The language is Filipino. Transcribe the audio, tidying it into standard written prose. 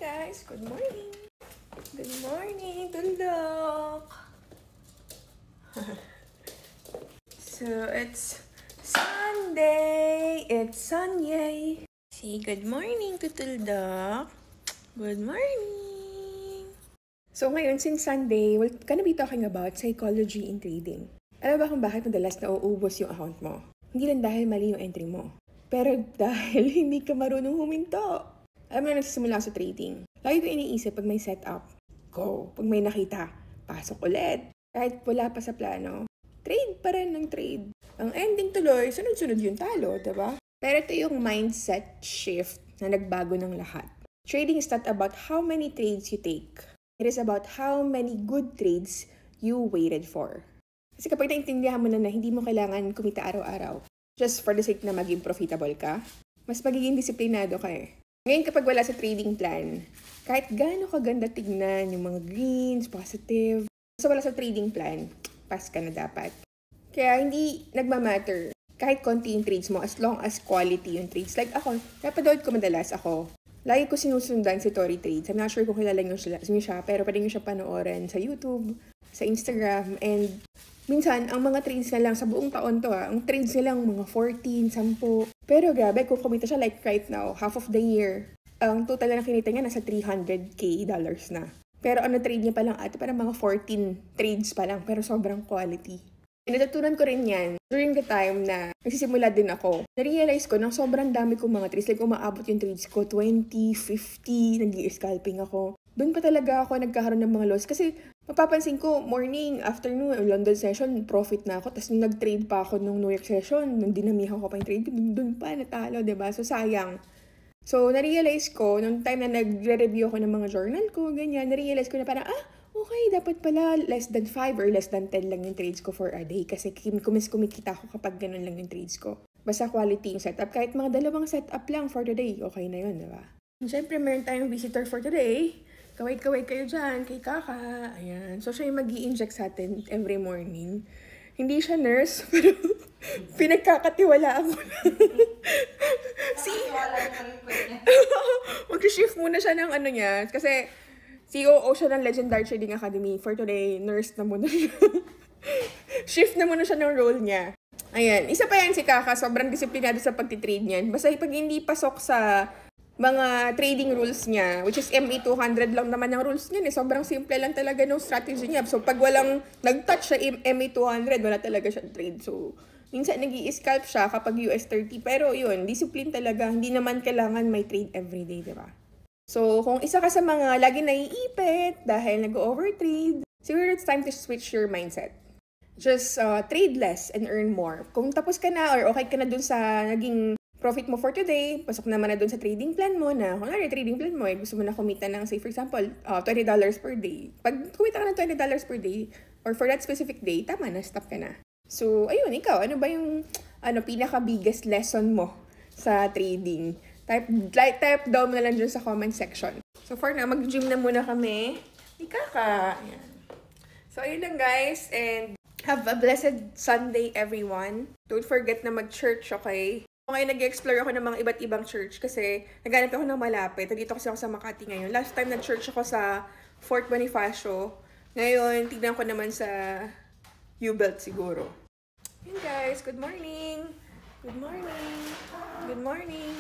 guys, good morning. Good morning, Tuldok. So it's Sunday. It's Sunday. Say good morning to Tuldok. Good morning. So ngayon, since Sunday, we're gonna be talking about psychology in trading. Alam ba kung bakit madalas nauubos yung account mo? Hindi lang dahil mali yung entry mo, pero dahil hindi ka marunong huminto. Alam mo na nagsisimula sa trading. Lagi ko iniisip pag may setup, go. Pag may nakita, pasok ulit. Kahit wala pa sa plano, trade pa rin ng trade. Ang ending tuloy, sunod-sunod yung talo, diba? Pero ito yung mindset shift na nagbago ng lahat. Trading is not about how many trades you take. It is about how many good trades you waited for. Kasi kapag naintindihan mo na hindi mo kailangan kumita araw-araw, just for the sake na maging profitable ka, mas magiging disiplinado ka eh. Ngayon kapag wala sa trading plan, kahit gaano kaganda tignan yung mga greens, positive, basta wala sa trading plan, pass ka na dapat. Kaya hindi nagmamatter kahit konti yung trades mo as long as quality yung trades. Like ako, napanood ko madalas ako. Lagi ko sinusundan si Tori Trades. I'm not sure kung kilala niyo siya, pero pwede niyo siya panoorin sa YouTube, sa Instagram, and minsan, ang mga trades na lang sa buong taon to ang trades niya lang mga 14, 10. Pero grabe, kung kumita siya like right now, half of the year, ang total na kinita niya nasa $300K na. Pero ano trade niya pa lang ate, parang mga 14 trades pa lang, pero sobrang quality. And natutunan ko rin yan during the time na nagsisimula din ako. Na-realize ko na sobrang dami kong mga trades. Like umaabot yung trades ko, 20, 50, nag-i-scalping ako. Doon pa talaga ako nagkakaroon ng mga loss. Kasi mapapansin ko, morning, afternoon, London session, profit na ako. Tapos nung nag-trade pa ako nung New York session, nung dinamihan ko pa yung trade, doon pa natalo, diba? So sayang. So na-realize ko, nung time na nagre-review ako ng mga journal ko, ganyan, na-realize ko na parang, okay, dapat pala less than 5 or less than 10 lang yung trades ko for a day. Kasi kumikita ako kapag ganun lang yung trades ko. Basta quality yung setup. Kahit mga dalawang setup lang for the day, okay na yun, diba? Siyempre, meron tayong visitor for today. Kaway-kaway kayo dyan, kay Kaka. Ayan. So, siya yung mag-i-inject sa atin every morning. Hindi siya nurse, pero pinagkakatiwalaan ko na. Mag-shift muna siya ng ano niya. Kasi, COO siya ng Legendary Trading Academy. For today, nurse na muna siya. Shift na muna siya ng role niya. Ayan. Isa pa yan si Kaka. Sobrang disiplinado sa pagtitrade niyan. Basta pag hindi pasok sa mga trading rules niya, which is MA200 lang naman yung rules niya. Sobrang simple lang talaga ng strategy niya. So, pag walang nag-touch sa MA200, wala talaga siya trade. So, minsan nag-i-scalp siya kapag US30. Pero yun, discipline talaga. Hindi naman kailangan may trade everyday, diba? So, kung isa ka sa mga lagi naiipit dahil nag-overtrade, siguro it's time to switch your mindset. Just trade less and earn more. Kung tapos ka na or okay ka na dun sa naging profit mo for today, pasok naman na dun sa trading plan mo na, kung ano trading plan mo, gusto mo na kumita ng, say for example, $20 per day. Pag kumita ka ng $20 per day, or for that specific day, tama na, stop ka na. So, ayun, ikaw, ano ba yung pinaka-biggest lesson mo sa trading? Type down mo na lang dyan sa comment section. So, for now, mag-gym na muna kami. Kaka. Ayan. So, ayun lang guys, and have a blessed Sunday, everyone. Don't forget na mag-church, okay? Ngayon, nag-explore ako ng mga iba't ibang church kasi naghanap ako ng malapit. Nandito kasi ako sa Makati ngayon. Last time, nag-church ako sa Fort Bonifacio. Ngayon, tignan ko naman sa U-Belt siguro. Hey guys, good morning! Good morning! Good morning!